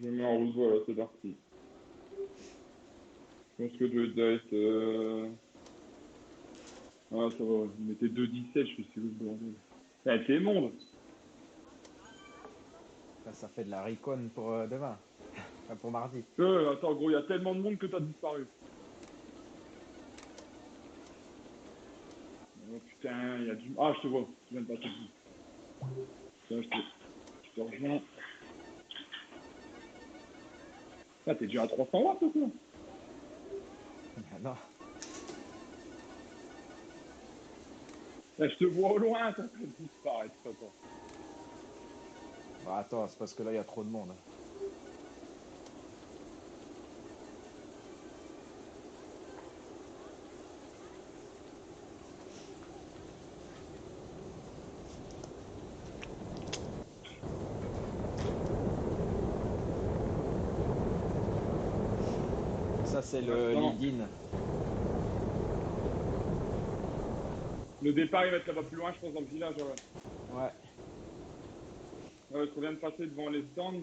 Je me mets en route, voilà, c'est parti. Je pense que je dois être... Ah, ça va, vous mettez 2,17, je fais c'est le bordel. Eh, t'es monde. Ça fait de la recon pour demain. Enfin, pour mardi. Attends, gros, il y a tellement de monde que t'as disparu. Oh putain, il y a du... Ah, je te vois, je viens de passer. Tiens, je te rejoins. Ah, t'es déjà à 300 watts ou quoi? Non. Là, je te vois au loin, t'as fait disparaître, attends. Bah attends, c'est parce que là il y a trop de monde. Ça c'est le Non, non. lead-in. Le départ, il va être là-bas plus loin, je pense, dans le village, ouais. Ouais. Ouais, parce qu'on vient de passer devant les stands.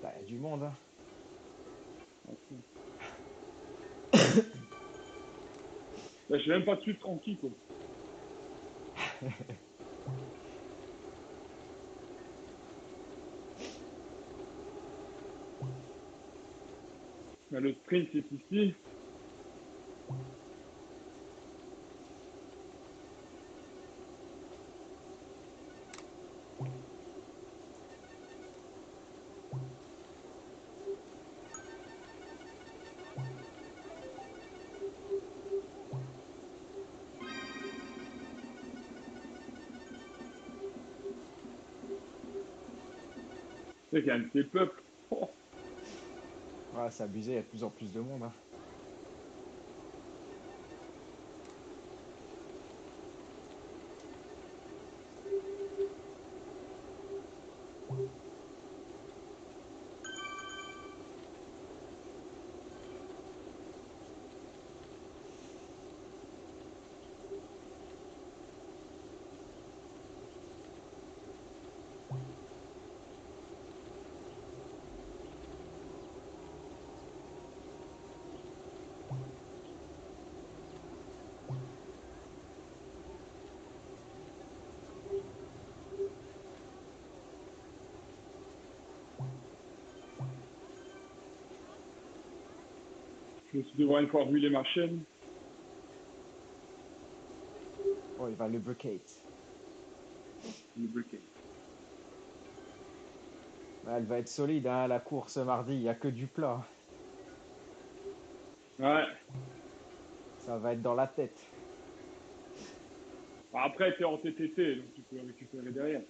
Bah, il y a du monde, hein. Là, je suis même pas dessus tranquille, quoi. Là, le sprint, c'est ici. C'est qu'il y a un de ces peuples. Oh. Ouais, c'est abusé, il y a de plus en plus de monde, hein. Je me suis devant une fois brûler ma chaîne. Oh, il va lubricate. Il est bloqué. Ouais, elle va être solide, hein, la course mardi, il n'y a que du plat. Ouais. Ça va être dans la tête. Après, t'es en TTT, donc tu peux récupérer derrière.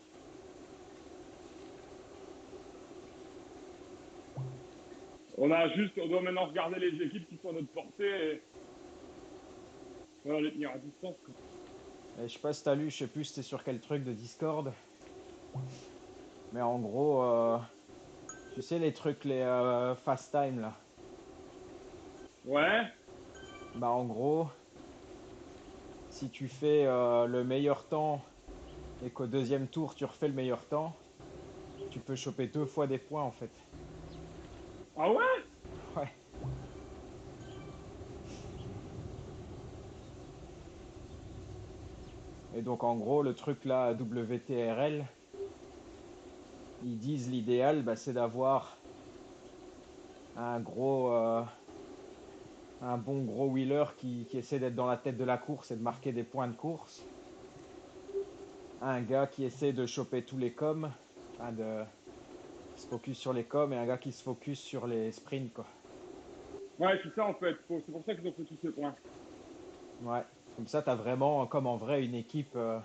On doit maintenant regarder les équipes qui sont à notre portée et voilà, les tenir à distance, quoi. Et je sais pas si t'as lu, je sais plus c'était sur quel truc de Discord. Mais en gros, tu sais les trucs, les fast time là. Ouais. Bah en gros, si tu fais le meilleur temps et qu'au deuxième tour tu refais le meilleur temps, tu peux choper 2 fois des points en fait. Ah ouais? Ouais. Et donc en gros, le truc là, WTRL, ils disent l'idéal, bah, c'est d'avoir un gros, un bon gros wheeler qui essaie d'être dans la tête de la course et de marquer des points de course. Un gars qui essaie de choper tous les coms, enfin de se focus sur les coms, et un gars qui se focus sur les sprints quoi. Ouais, c'est ça en fait. C'est pour ça qu'ils ont fait tous ces points. Ouais. Comme ça, t'as vraiment, comme en vrai, une équipe Mais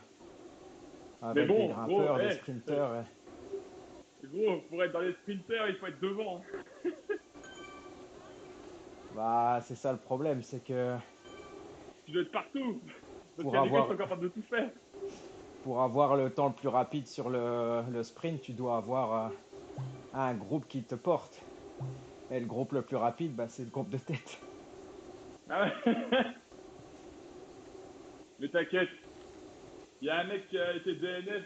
avec des bon, gros, grimpeurs, des sprinteurs. gros, pour être dans les sprinters, il faut être devant. Bah, c'est ça le problème, c'est que Tu dois être partout. Parce qu'il pour y a des gars qui avoir, sont capables de tout faire. pour avoir le temps le plus rapide sur le sprint, tu dois avoir un groupe qui te porte. Et le groupe le plus rapide, bah, c'est le groupe de tête. Ah ouais. Mais t'inquiète, il y a un mec qui a été DNF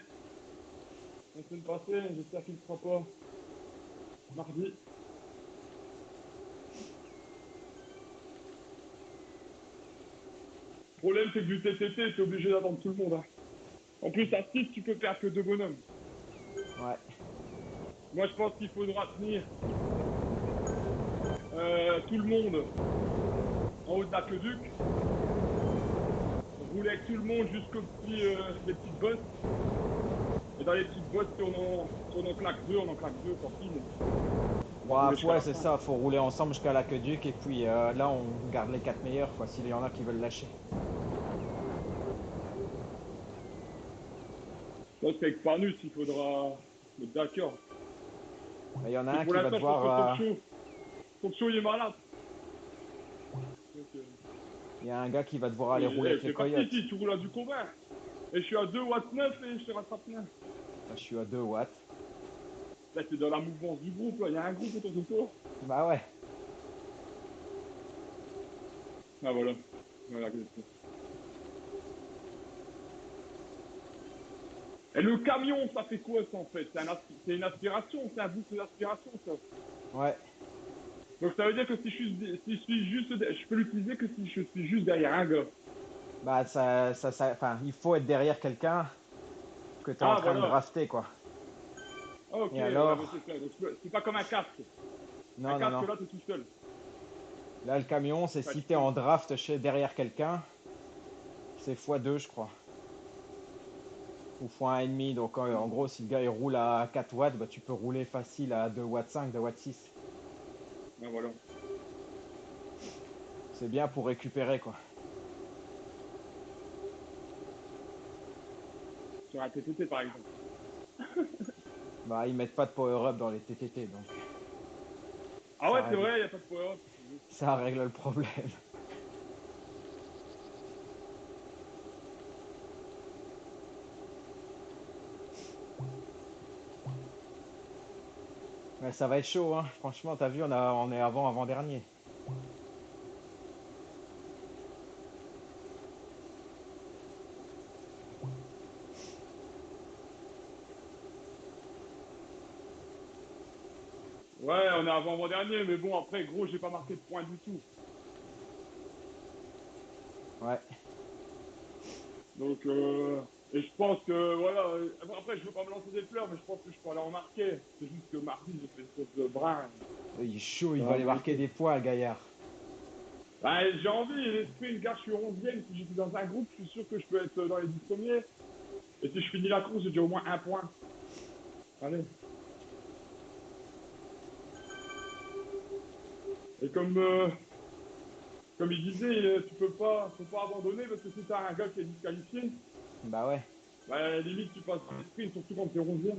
la semaine passée, j'espère qu'il ne sera pas mardi. Le problème, c'est que du TTT, t'es obligé d'attendre tout le monde. Hein. En plus, à 6, tu peux faire que 2 bonhommes. Ouais. Moi, je pense qu'il faudra tenir tout le monde en haut de l'aqueduc, rouler avec tout le monde jusqu'aux les petites bosses. Et dans les petites bosses, si on en claque deux, tant pis. Ouais, c'est ça, faut rouler ensemble jusqu'à l'aqueduc et puis là on garde les 4 meilleurs quoi, s'il y en a qui veulent lâcher. Je pense qu'avec Parnus, il faudra être d'accord. Il y en a Et un pour qui va l'instant, je pense que devoir. Son show, il est malade. Donc, Il y a un gars qui va devoir aller rouler avec les c'est parti, coyotes. si tu roules à du convert. Et je suis à 2 watts 9 et je te rattrape bien. Là, je suis à 2 watts. Là, t'es dans la mouvance du groupe, là. Il y a un groupe autour de toi. Bah ouais. Ah, voilà. Voilà, c'est ça. Et le camion, ça fait quoi, ça, en fait? C'est une aspiration, c'est un boost d'aspiration, ça. Ouais. Donc, ça veut dire que si je suis juste, je peux l'utiliser que si je suis juste derrière un gars. Bah enfin, il faut être derrière quelqu'un que tu es en Ah, train de voilà. drafter quoi. Ah, ok, Et ouais, mais alors, c'est ça. Donc, c'est pas comme un casque. Un non, non, casque, non. là, t'es tout seul. Là, le camion, c'est Enfin, si tu tu es peux. en draft derrière quelqu'un, c'est x2, je crois. Ou x1,5. Donc, en gros, si le gars il roule à 4 watts, bah, tu peux rouler facile à 2 watts 5, 2 watts 6. Ah, voilà. C'est bien pour récupérer, quoi. Sur un TTT, par exemple. Bah, ils mettent pas de power-up dans les TTT, donc Ah ça ouais, c'est règle, vrai, il n'y a pas de power-up. ça règle le problème. Mais ça va être chaud, hein. Franchement, t'as vu, on est avant-dernier. Ouais, on est avant-dernier, mais bon, après, gros, j'ai pas marqué de points du tout. Ouais. Donc, et je pense que, voilà, après, je veux pas me lancer des fleurs, mais je pense que je peux aller en marquer. C'est juste que mardi, j'ai fait une sauce de brin. Il est chaud, il Ça va va aller marquer monter. des points, le gaillard. Bah, j'ai envie, l'esprit, gars, je suis 11e. Si j'étais dans un groupe, je suis sûr que je peux être dans les 10 premiers. Et si je finis la course, j'ai déjà au moins un point. Allez. Et comme il disait, faut pas abandonner parce que si t'as un gars qui est disqualifié, Bah ouais. bah, limite, tu passes dans l'esprit, surtout quand t'es 11e.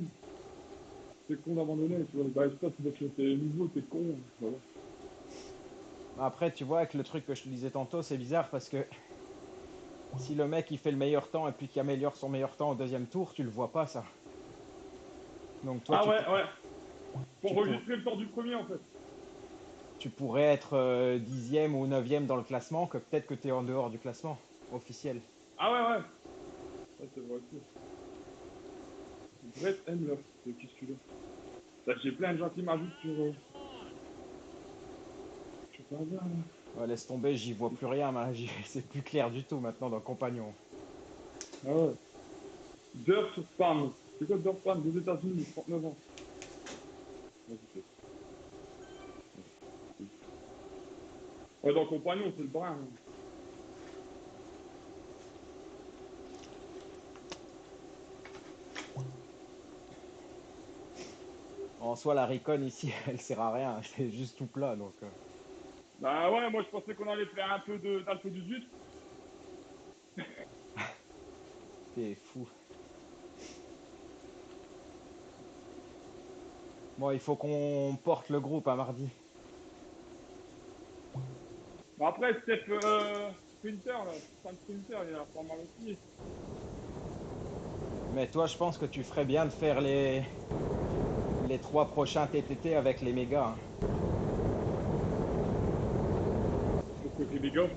C'est con d'abandonner, tu vois. Bah, ça, c'est parce que t'es nouveau, t'es con. Voilà. Après, tu vois, avec le truc que je te disais tantôt, c'est bizarre parce que si le mec il fait le meilleur temps et puis qu'il améliore son meilleur temps au deuxième tour, tu le vois pas ça. Donc toi, Ah ouais, ouais. Pour tu, pour- enregistrer le temps du premier, en fait. tu pourrais être 10e ou 9e dans le classement, que peut-être que tu es en dehors du classement officiel. Ah ouais, ouais. Ouais, c'est vrai aussi. Bref, M, là. C'est qui celui-là? Là, j'ai plein de gens qui m'ajoutent sur Twitter, là. Ouais, laisse tomber, j'y vois plus rien, c'est plus clair du tout maintenant dans Compagnon. Ah ouais. Dirt Spam. C'est quoi Dirt Spam des États-Unis, 39 ans. Ouais, c'est ça. Ouais, dans Compagnon, c'est le brun. Hein. En soi, la Recon ici, elle sert à rien, c'est juste tout plat donc. Bah ouais, moi je pensais qu'on allait faire un peu d'Alpha 18. T'es fou. Bon, il faut qu'on porte le groupe à mardi. Bah après, Steph Sprinter, là, Sam Sprinter, il a pas mal aussi. Mais toi, je pense que tu ferais bien de faire les 3 prochains TTT avec les mégas. Hein. les gars.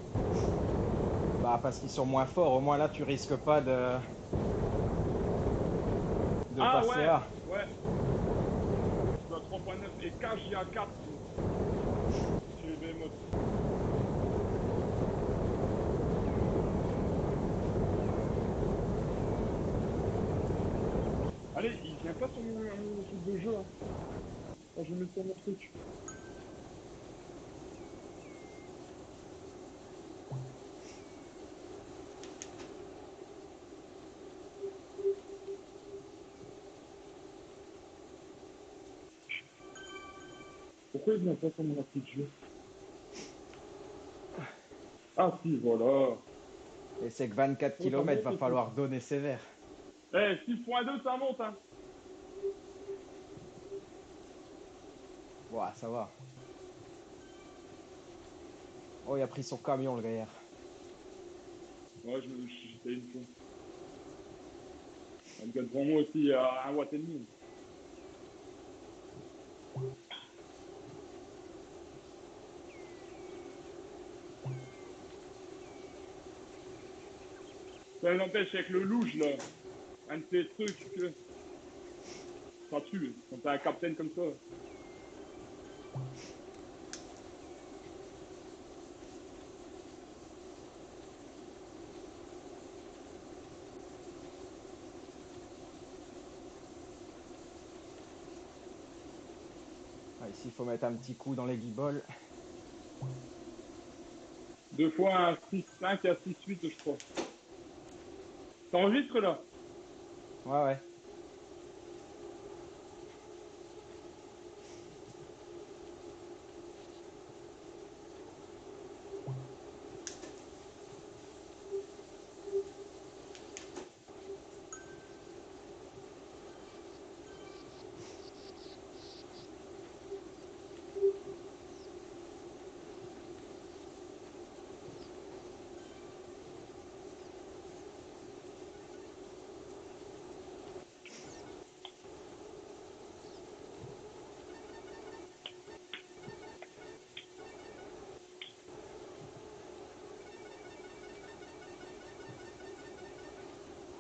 Bah parce qu'ils sont moins forts, au moins là tu risques pas de Ah passer ouais, à. ouais. Je suis à 3.9 et K, j'y à 4. Chez les Behemoth. Allez, il vient pas sur mon truc de jeu. Hein. Quand je vais mettre sur mon truc. Pourquoi il vient pas sur mon appli de jeu? Ah si, voilà. Et c'est que 24 Oh, ça km, monte va et tout. falloir donner sévère. Eh, 6.2, ça monte, hein. Ouah, ça va. Oh, il a pris son camion le gaillard. Ouais, j'étais une fois. Le gars devant moi aussi, à 1 watt et demi. Ça n'empêche avec le louche là, un de ces trucs que ça tue quand t'as un capitaine comme ça. Ah, ici, il faut mettre un petit coup dans les guiboles. 2 fois un 6.5 à 6.8 je crois. T'enregistres là? Ouais, ouais.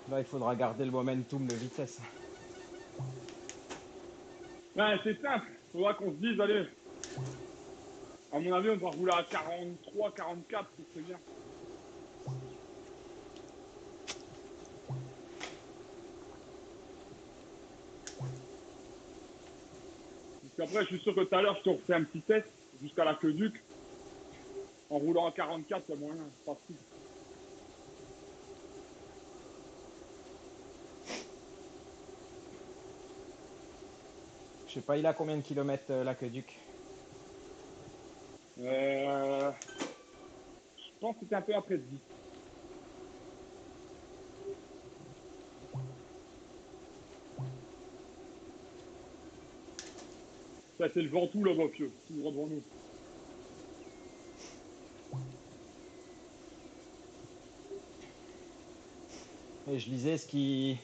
Là, il faudra garder le momentum de vitesse. Ouais, c'est simple. Faudra qu'on se dise, allez. À mon avis, on va rouler à 43, 44, c'est bien. Parce qu'après, je suis sûr que tout à l'heure, je te refais un petit test jusqu'à l'Aqueduc. En roulant à 44, il y a moyen, c'est facile. Je sais pas, il a combien de kilomètres l'aqueduc? Je pense que c'était un peu après 10. Ça, c'est le Ventoux là-bas, pieux, tout droit devant nous. Et je lisais ce qui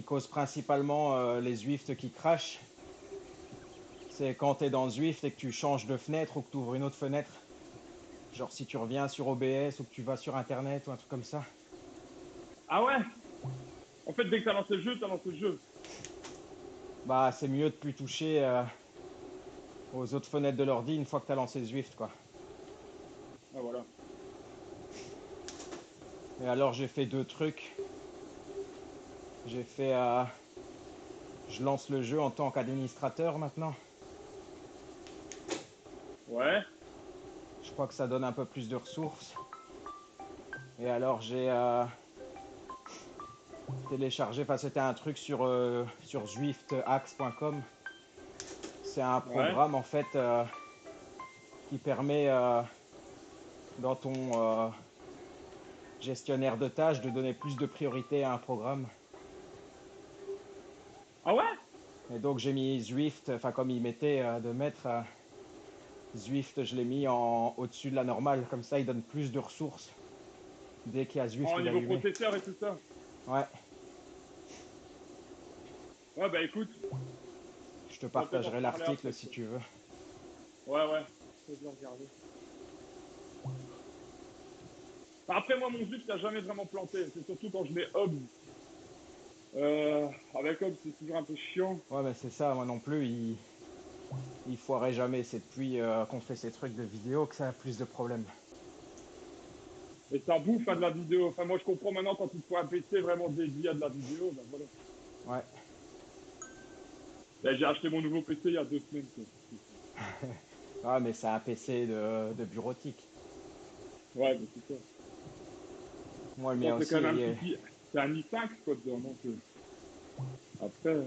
cause principalement les Zwift qui crashent. C'est quand tu es dans Zwift et que tu changes de fenêtre ou que tu ouvres une autre fenêtre. Genre si tu reviens sur OBS ou que tu vas sur Internet ou un truc comme ça. Ah ouais? En fait, dès que t'as lancé le jeu, t'as lancé le jeu. Bah, c'est mieux de plus toucher aux autres fenêtres de l'ordi une fois que tu as lancé Zwift, quoi. Ah voilà. Et alors, j'ai fait deux trucs. J'ai fait... je lance le jeu en tant qu'administrateur maintenant. Ouais. Je crois que ça donne un peu plus de ressources. Et alors, j'ai téléchargé... Enfin, c'était un truc sur zwiftaxe.com. C'est un Ouais. programme, en fait, qui permet, dans ton gestionnaire de tâches, de donner plus de priorité à un programme. Ah ouais? Et donc j'ai mis Zwift, enfin comme il mettait de mettre Zwift, je l'ai mis au-dessus de la normale, comme ça il donne plus de ressources dès qu'il y a Zwift En niveau d'allumé. processeur et tout ça. Ouais, Ouais, bah écoute, je te on va peut-être en partagerai reparler l'article après. si tu veux. Ouais, ouais. Je vais regarder. Après, moi, mon Zwift, il n'a jamais vraiment planté. C'est surtout quand je mets Hobbs. Avec Hobbs, c'est toujours un peu chiant. Ouais, mais c'est ça, moi non plus, il foirait jamais. C'est depuis qu'on fait ces trucs de vidéo que ça a plus de problèmes. Et ça bouffe de la vidéo. Enfin, moi, je comprends maintenant quand il faut un PC vraiment dédié à de la vidéo. Ben voilà. Ouais. Là, j'ai acheté mon nouveau PC il y a 2 semaines. Quoi. Ah, mais c'est un PC de bureautique. Ouais, mais c'est ça. Moi, le mien Pourtant, c'est aussi, quand même un petit. C'est un i5, quoi, dedans. Donc, après,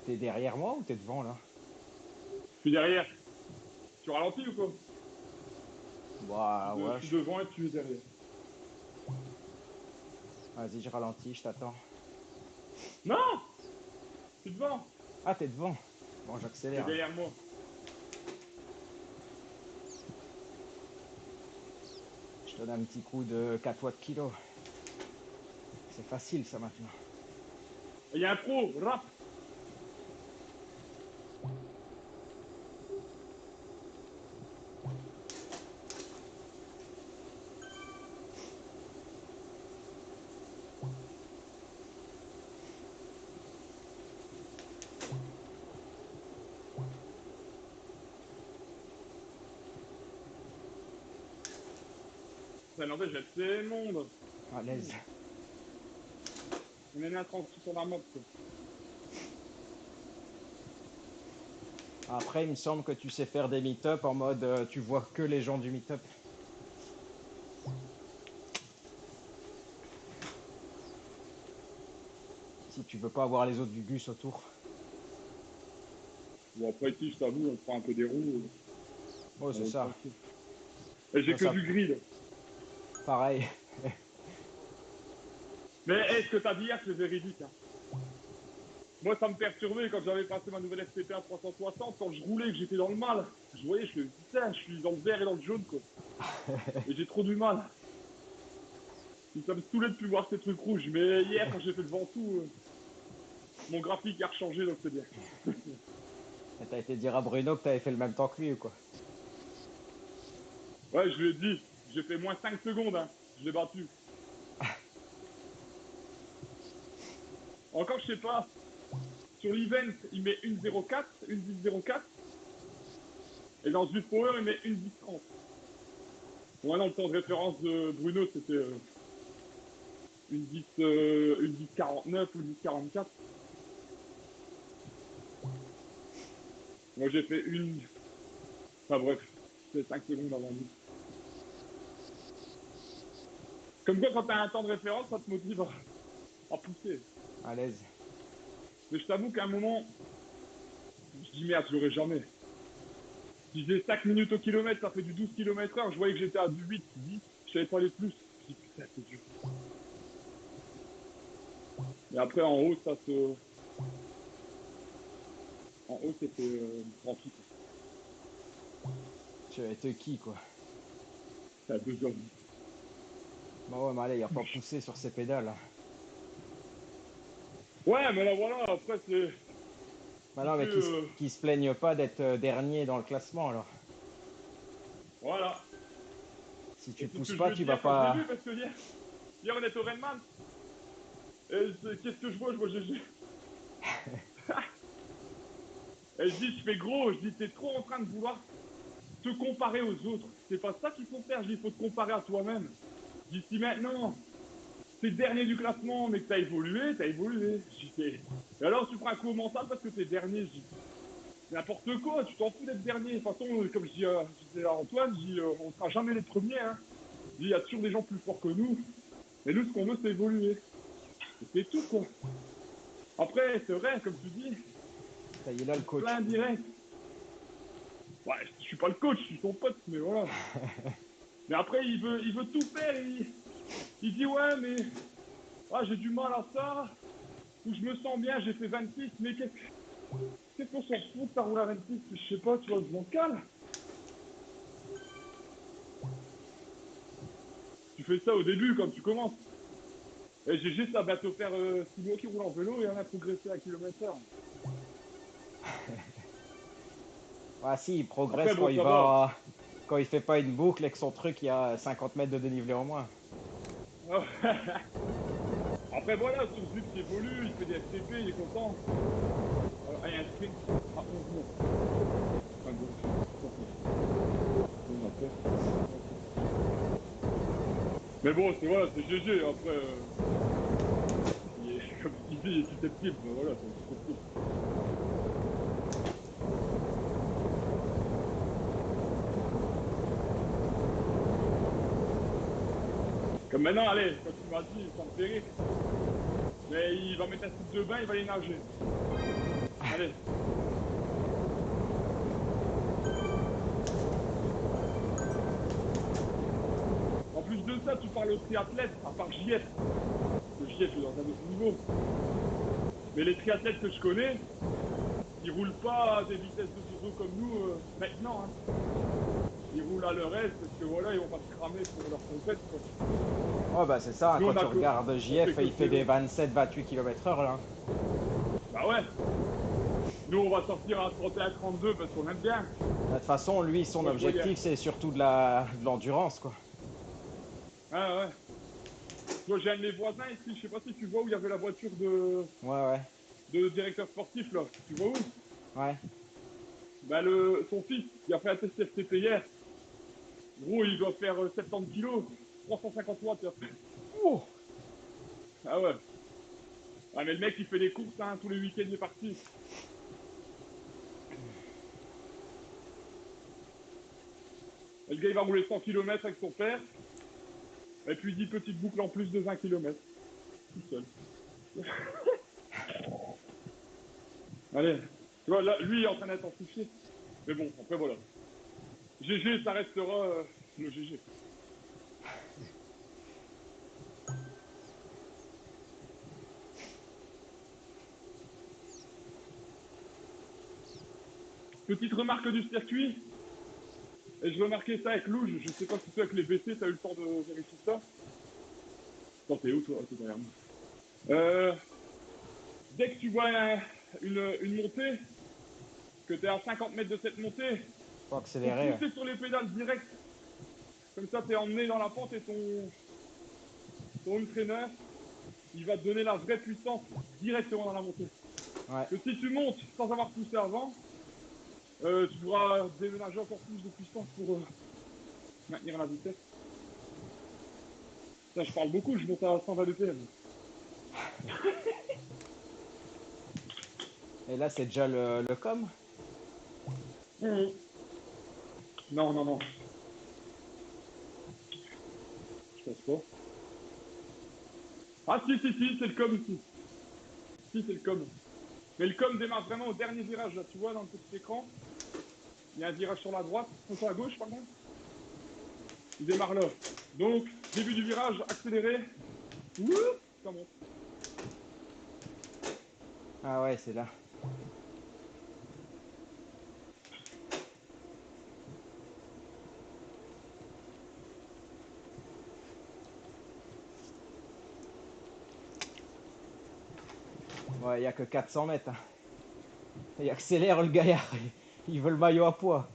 t'es derrière moi ou t'es devant là? je suis derrière. Tu ralentis ou quoi? Bah Je ouais, suis devant et tu es derrière. vas-y, je ralentis, je t'attends. Non! Je suis devant. Ah, t'es devant. Bon, Tu es j'accélère. derrière moi. Je donne un petit coup de 4 watts kilo. C'est facile ça maintenant. Il y a un pro, rap. Ça n'empêche, j'ai le monde. À l'aise. On est né à 36 sur la mode, quoi. Après, il me semble que tu sais faire des meet-up en mode tu vois que les gens du meet-up. Si tu veux pas avoir les autres Gugus autour. Bon, après, ici, je t'avoue, on prend un peu des roues. Oh, c'est ça. Et j'ai Ça, que ça, du gris, là. pareil. Mais est-ce que t'as dit hier, c'est véridique, hein. Moi, ça me perturbait quand j'avais passé ma nouvelle FTP à 360, quand je roulais, que j'étais dans le mal. Je voyais, je me disais, putain, je suis dans le vert et dans le jaune, quoi. Et j'ai trop du mal. Ça me saoulait de plus voir ces trucs rouges. Mais hier, quand j'ai fait le Ventoux, mon graphique a rechangé, donc c'est bien. Et t'as été dire à Bruno que t'avais fait le même temps que lui ou quoi? Ouais, je lui ai dit, j'ai fait moins 5 secondes, hein. Je l'ai battu. Encore, je sais pas. Sur l'event, il met 1.04, 1.10.04. Et dans Swift Power, il met 1.10.30. Bon, non, le temps de référence de Bruno, c'était une 10.49 ou 10.44. Moi, j'ai fait une. Enfin, bref, c'est 5 secondes avant lui. Comme quoi, quand t'as un temps de référence, ça te motive à pousser. À l'aise. Mais je t'avoue qu'à un moment, je dis merde, je l'aurai jamais. Si j'ai 5 minutes au kilomètre, ça fait du 12 km/h. Je voyais que j'étais à du 8, 10, je savais pas aller plus. Je dis putain, c'est dur. Et après, en haut, ça se. En haut, c'était tranquille. Tu vas être qui quoi? C'est à 2h10. Bah ouais, mais allez, il a pas poussé sur ses pédales. Hein. Ouais, mais là, voilà, après, c'est. Bah non, mais qui se plaignent pas d'être dernier dans le classement alors. Voilà. Si Et tu c'est ce pousses que je pas, veux tu vas dire quand je l'ai pas. vu, parce que hier on était au Renman. Et qu'est-ce que je vois? Je vois GG. Et je dis, je fais gros, je dis, t'es trop en train de vouloir te comparer aux autres. C'est pas ça qu'il faut faire, je dis, il faut te comparer à toi-même. Je dis, si maintenant, t'es dernier du classement, mais que t'as évolué, t'as évolué. Je dis, et alors tu prends un coup au mental parce que t'es dernier. Je dis, n'importe quoi, tu t'en fous d'être dernier. De toute façon, comme je disais à Antoine, je dis, on sera jamais les premiers. Hein. Je dis, il y a toujours des gens plus forts que nous. Et nous, ce qu'on veut, c'est évoluer. Et c'est tout, quoi. Après, c'est vrai, comme tu dis, Ça y est là le coach. plein direct. Ouais, je suis pas le coach, je suis ton pote, mais voilà. Mais après, il veut tout faire. Il dit, ouais, mais j'ai du mal à ça. Ou je me sens bien, j'ai fait 26, mais qu'est-ce qu'on s'en fout que t'as roulé à 26? Je sais pas, tu vois, je m'en calme. Tu fais ça au début, quand tu commences. Et GG, ça va te faire 6 mois qui roule en vélo et on a progressé à kilomètre/heure. Ah si, il Après, progresse quand bon, il ça va. va quand il fait pas une boucle et que son truc, il y a 50 mètres de dénivelé en moins. Après voilà, son Zwift évolue, il fait des FTP, il est content. Ah, il y a un sprint à 11 mois. Enfin, bon, on a peur. Mais bon, c'est voilà, c'est GG, après... comme il dit, il est susceptible, mais voilà, c'est susceptible. Comme maintenant, allez, quand tu m'as dit, ça me fait rire. Mais il va mettre un slip de bain, il va aller nager. Allez. En plus de ça, tu parles aux triathlètes, à part JF. Le JF est dans un autre niveau. Mais les triathlètes que je connais, ils roulent pas à des vitesses de dodo comme nous maintenant. Hein. Ils roulent à leur aise parce que voilà, ils vont pas se cramer pour leur compète. Ouais, bah c'est ça, Nous, quand on a tu que- regardes on JF, fait que il fait vélo. des 27-28 km/h là. Bah ouais. Nous, on va sortir à 31-32 parce qu'on aime bien. De toute façon, lui, son Moi, je voyais. objectif, c'est surtout de l'endurance, quoi. Ah ouais. Moi, j'ai un de mes voisins ici, je sais pas si tu vois où il y avait la voiture de Ouais, directeur sportif là. Tu vois où? ouais. Bah son fils, il a fait un test FTP hier. Gros, il doit faire 70 kilos, 350 watts. Oh. Ah ouais. Ah mais le mec il fait des courses hein, tous les week-ends il est parti. Et le gars il va rouler 100 km avec son père. Et puis 10 petites boucles en plus de 20 km. Tout seul. Allez. Tu vois, là, lui il est en train d'intensifier. Mais bon, après voilà. GG, ça restera le GG. Petite remarque du circuit. Et je remarquais ça avec Louge. Je sais pas si toi avec les BC, t'as eu le temps de vérifier ça. Attends, t'es où toi? T'es derrière moi. Dès que tu vois une montée, que tu es à 50 mètres de cette montée, Faut faut accélérer. pousser sur les pédales direct. Comme ça, tu es emmené dans la pente et ton entraîneur, il va te donner la vraie puissance directement dans la montée. Ouais. Que si tu montes sans avoir poussé avant, tu pourras déménager encore plus de puissance pour maintenir la vitesse. Ça, je parle beaucoup, je monte à 120 BPM. Et là, c'est déjà le com. Non, non, non. Je pense pas. Ah si, c'est le com ici. Si, c'est le com. Mais le com démarre vraiment au dernier virage, là, tu vois, dans le petit écran. Il y a un virage sur la droite, sur la gauche, pardon. Il démarre là. Donc, début du virage, accéléré. Ouh, ça monte. Ah ouais, c'est là. Ouais, il y a que 400 mètres. Hein. Il accélère le gaillard. Il veut le maillot à poids.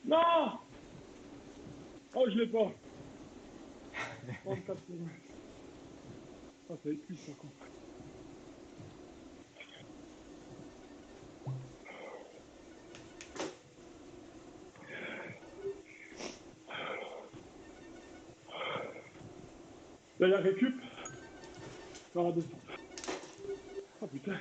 Non. Oh, je l'ai pas. 34 km. Ah, ça épuise, par contre. Là, il y a récup. Dans la descente. Oh, putain.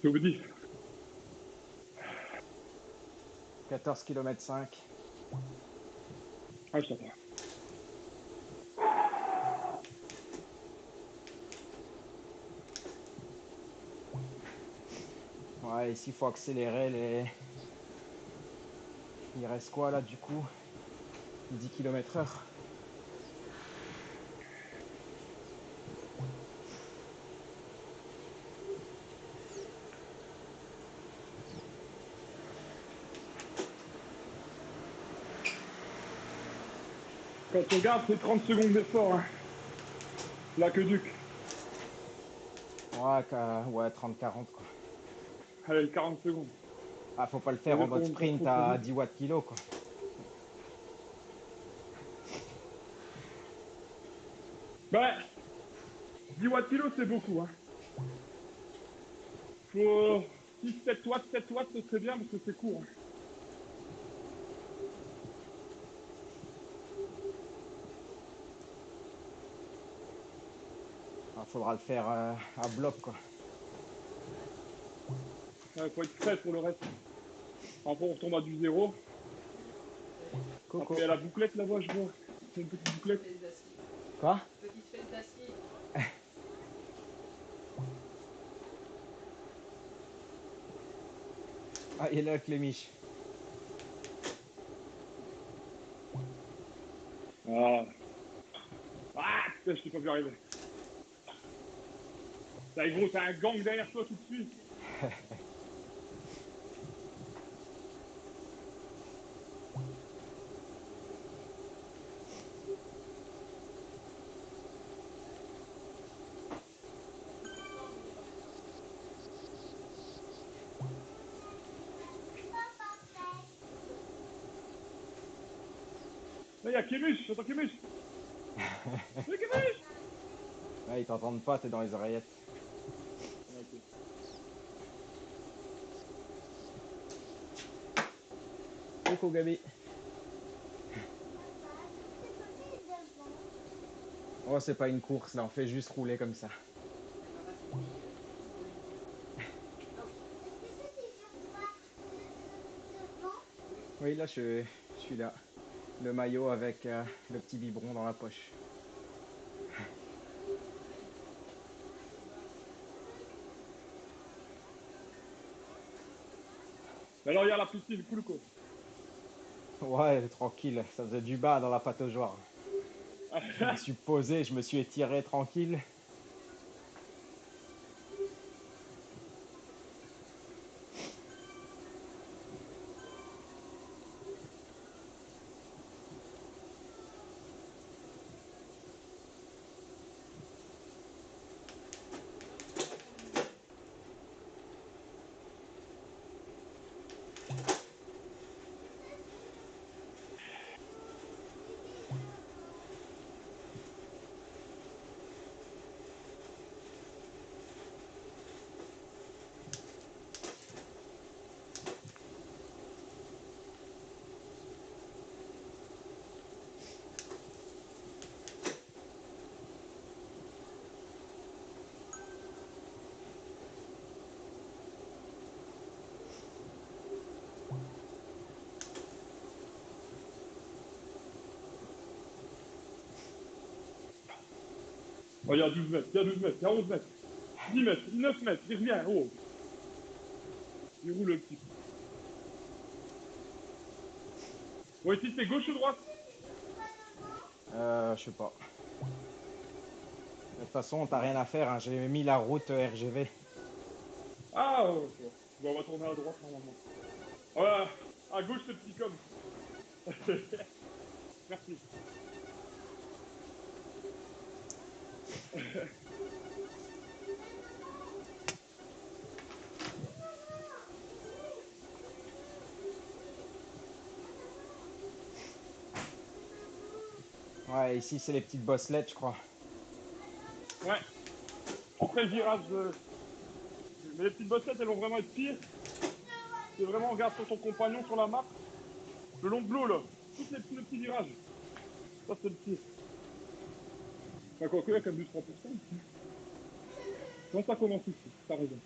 Je vous dis. 14 km 5. Ah, je t'entends. Ouais, ici, il faut accélérer les... Il reste quoi, là, du coup? 10 km/h. Quand tu regardes, c'est 30 secondes d'effort. Hein. L'aqueduc. Ouais, 30-40, quoi. Allez, 40 secondes. Ah, faut pas le faire en mode sprint à 10 watts kilo, quoi. Bah, 10 watts kilo, c'est beaucoup. Hein. Faut 6-7 watts, 7 watts, ce serait bien parce que c'est court. Hein. Faudra le faire à bloc, quoi. Ouais, faut être prêt pour le reste. Après, on retombe à du zéro. Coco. Après, il y a la bouclette là-bas, je vois. C'est une petite bouclette. Quoi? Petite fesse d'acier. Ah, il est là, Clémiche. Ah. Ah, putain, je t'ai pas vu arriver. T'as gros, t'as un gang derrière toi tout de suite. Là, il y a Kémuche, j'entends Kémuche. C'est Kémuche. Ouais, ils t'entendent pas, t'es dans les oreillettes. Ok. Coucou, Gabi. Oh, c'est pas une course, là, on fait juste rouler comme ça. Oui, là, je suis là. Le maillot avec le petit biberon dans la poche. Alors, il y a la piscine, cool quoi. Ouais, tranquille, ça faisait du bas dans la pataugeoire. Je me suis posé, je me suis étiré tranquille. Oh, il y a 12 mètres, il y a 12 mètres, il y a 11 mètres, 10 mètres, 9 mètres, il revient, oh. Il roule le petit. Bon, ici, c'est gauche ou droite? Je sais pas. De toute façon, t'as rien à faire, hein. J'ai mis la route RGV. Ah, ok. Bon, on va tourner à droite, normalement. Voilà, à gauche, c'est le petit com. Merci. Ouais, ici, c'est les petites bosselettes, je crois. Ouais. Après le virage, mais les petites bossettes, elles vont vraiment être pires. C'est vraiment, regarde sur ton compagnon sur la map, le long de l'eau, là. Tous les petits virages. Ça, c'est le pire. Enfin, quoique, il y a quand même du 3%. Non, ça commence ici, t'as raison.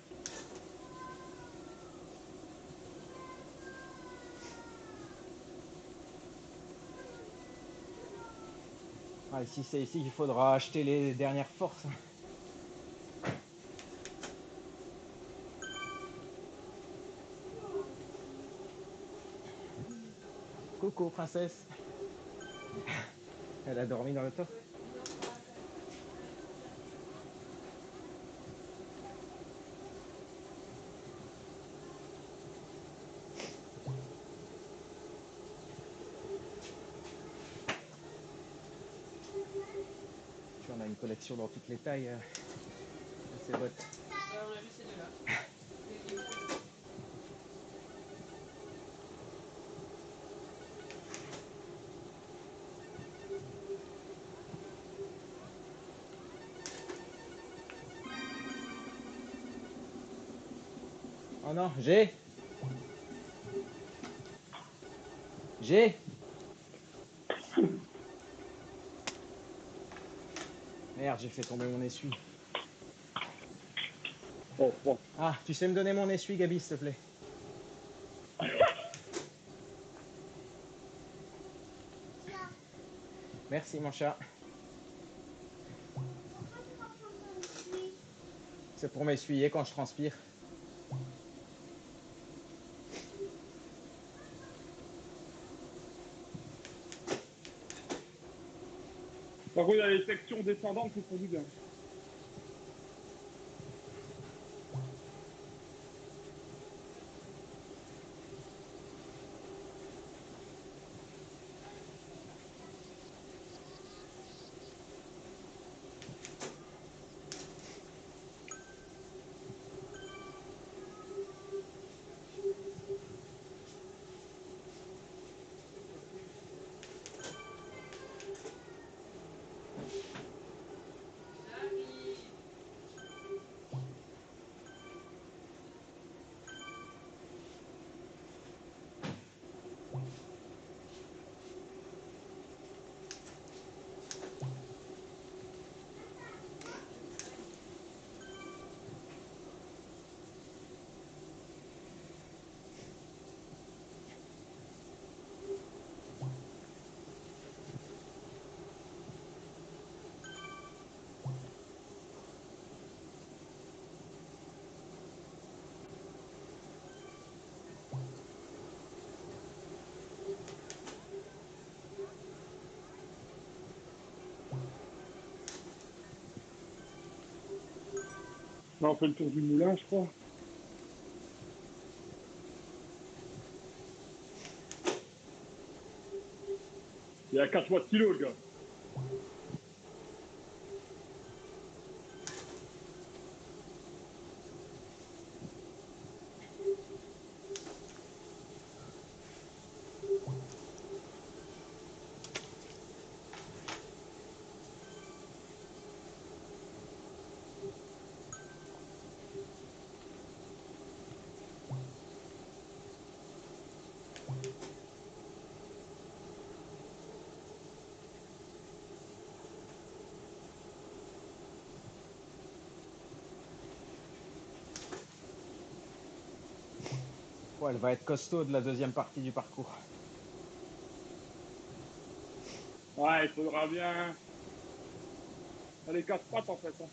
Ah, si c'est ici qu'il faudra acheter les dernières forces. Coucou, princesse. Elle a dormi dans l'auto. Puis on a une collection dans toutes les tailles. Ces bottes. On a vu ces deux-là. Oh non, j'ai. Merde, j'ai fait tomber mon essuie. Oh, bon. Ah, tu sais me donner mon essuie, Gabi, s'il te plaît? Merci, mon chat. C'est pour m'essuyer quand je transpire. Par contre, il y a les sections descendantes qui font du bien. Là, on fait le tour du moulin, je crois. Il y a 4 watts kilo, le gars. Ouais, elle va être costaud de la deuxième partie du parcours. Ouais, il faudra bien. Ça les casse pattes en fait. Hein.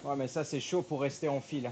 Ouais, mais ça, c'est chaud pour rester en file.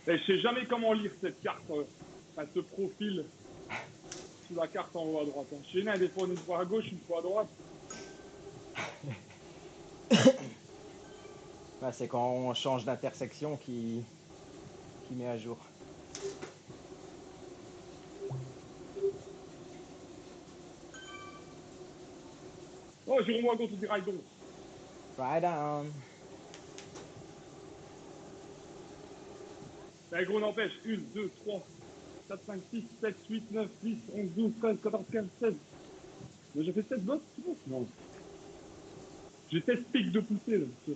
Et je sais jamais comment lire cette carte, enfin, ce profil sous la carte en haut à droite. Hein. Je sais, des fois on est une fois à gauche, une fois à droite. Bah, c'est quand on change d'intersection qui met à jour. Oh, Jérôme à gauche, on dit Raidon. Right on. Mais gros, n'empêche. 1, 2, 3, 4, 5, 6, 7, 8, 9, 10, 11, 12, 13, 14, 15, 16. Mais j'ai fait 7 bottes, tu vois? Non. J'ai 16 pics de poussée, là, sur...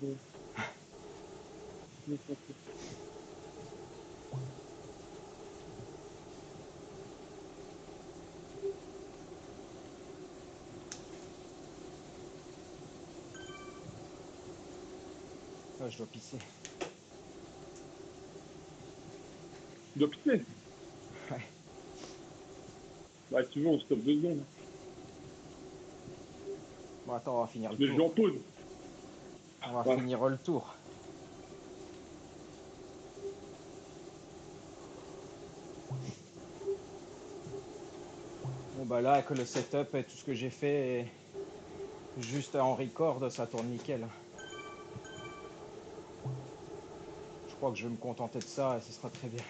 Oh, je dois pisser. Tu dois pisser? Ouais. Bah, si tu veux, on stoppe 2 secondes. Bon, attends, on va finir le Mais je vais tour. en pause. On va Ouais. finir le tour. Bon, bah là, avec le setup et tout ce que j'ai fait, juste en record, ça tourne nickel. Je crois que je vais me contenter de ça et ce sera très bien.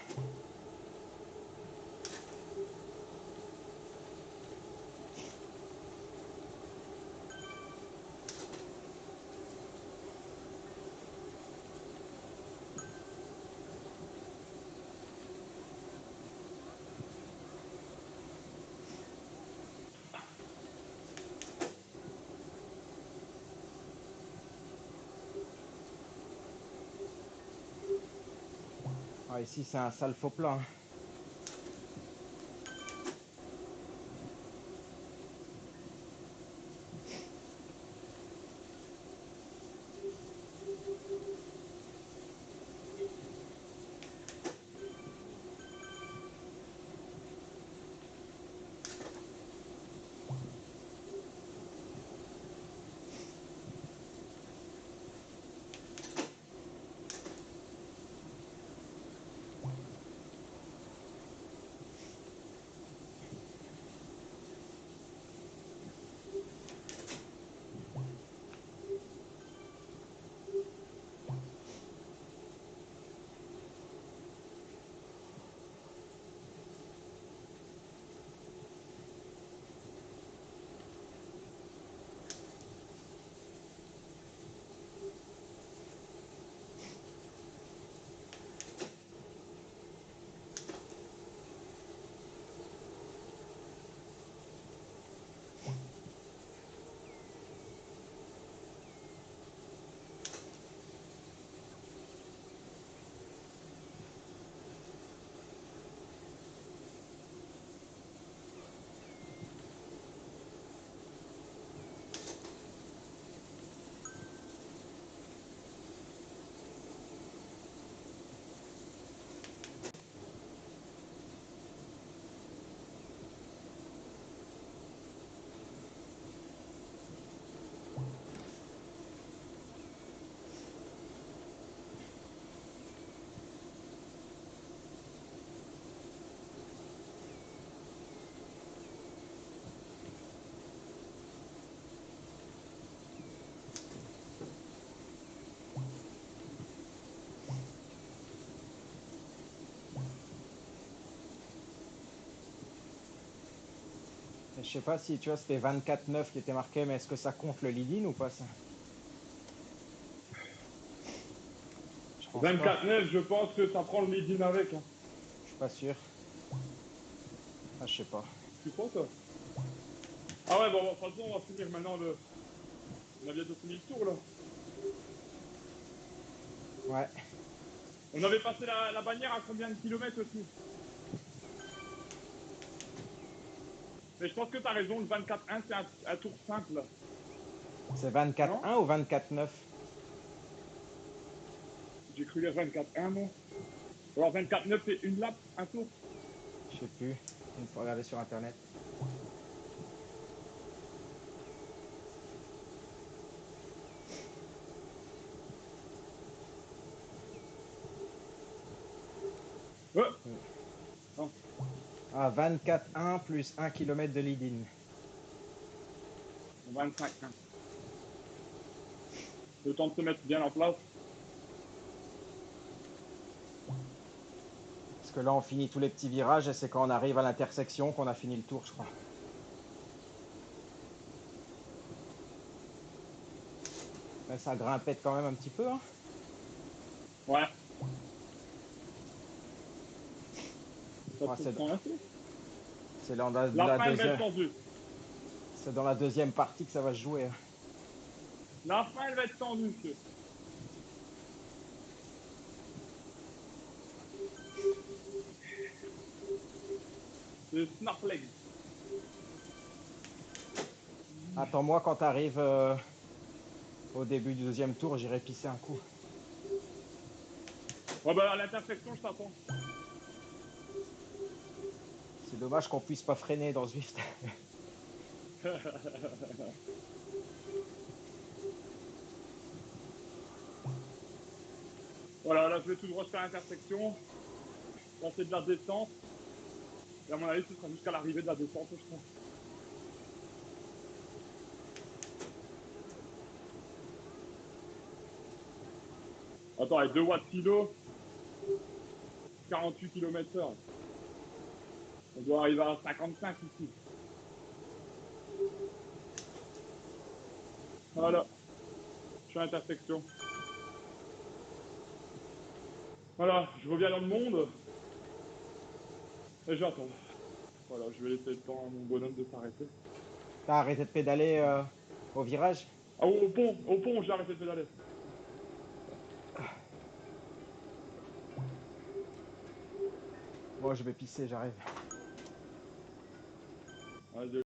Ah, ici, c'est un sale faux plat. Je sais pas si tu vois, c'était 24,9 qui était marqué, mais est-ce que ça compte le lead-in ou pas ça? Je pense pas. 24-9, je pense que ça prend le lead-in avec. Hein. Je suis pas sûr. Ah, je sais pas. Tu penses ça? Ah ouais, bon, de toute façon, on va finir maintenant le... On a bientôt fini le tour, là. Ouais. On avait passé la bannière à combien de kilomètres aussi? Mais je pense que t'as raison, le 24-1, c'est un tour simple, là. C'est 24,1 ou 24,9? J'ai cru lire 24-1, moi. Alors 24-9, c'est une lap, un tour. Je sais plus. Il faut regarder sur internet. Ouais. Ah, 24,1 plus 1 km de lead-in. 25-1. Le temps de se mettre bien en place. Parce que là, on finit tous les petits virages et c'est quand on arrive à l'intersection qu'on a fini le tour, je crois. Mais ça grimpette quand même un petit peu, hein. Ouais. Ça Ouais, te prend assez. C'est dans la, La la fin, elle va être deuxième, tendue. c'est dans la deuxième partie que ça va se jouer, hein. La fin, elle va être tendue, monsieur. C'est Snapleg. Attends-moi quand t'arrives au début du deuxième tour, j'irai pisser un coup. Ouais, bah, à l'intersection, je t'attends. C'est dommage qu'on puisse pas freiner dans Zwift. Voilà, là, je vais tout droit jusqu'à l'intersection. Là, c'est de la descente. Et à mon avis, ce sera jusqu'à l'arrivée de la descente, je crois. Attends, avec 2 watts kilo, 48 km/h. On doit arriver à 55 ici. Voilà. Je suis à l'intersection. Voilà, je reviens dans le monde. Et j'attends. Voilà, je vais laisser le temps à mon bonhomme de s'arrêter. T'as arrêté de pédaler au virage? Ah, au pont, j'ai arrêté de pédaler. Bon, je vais pisser, j'arrive. Ouais,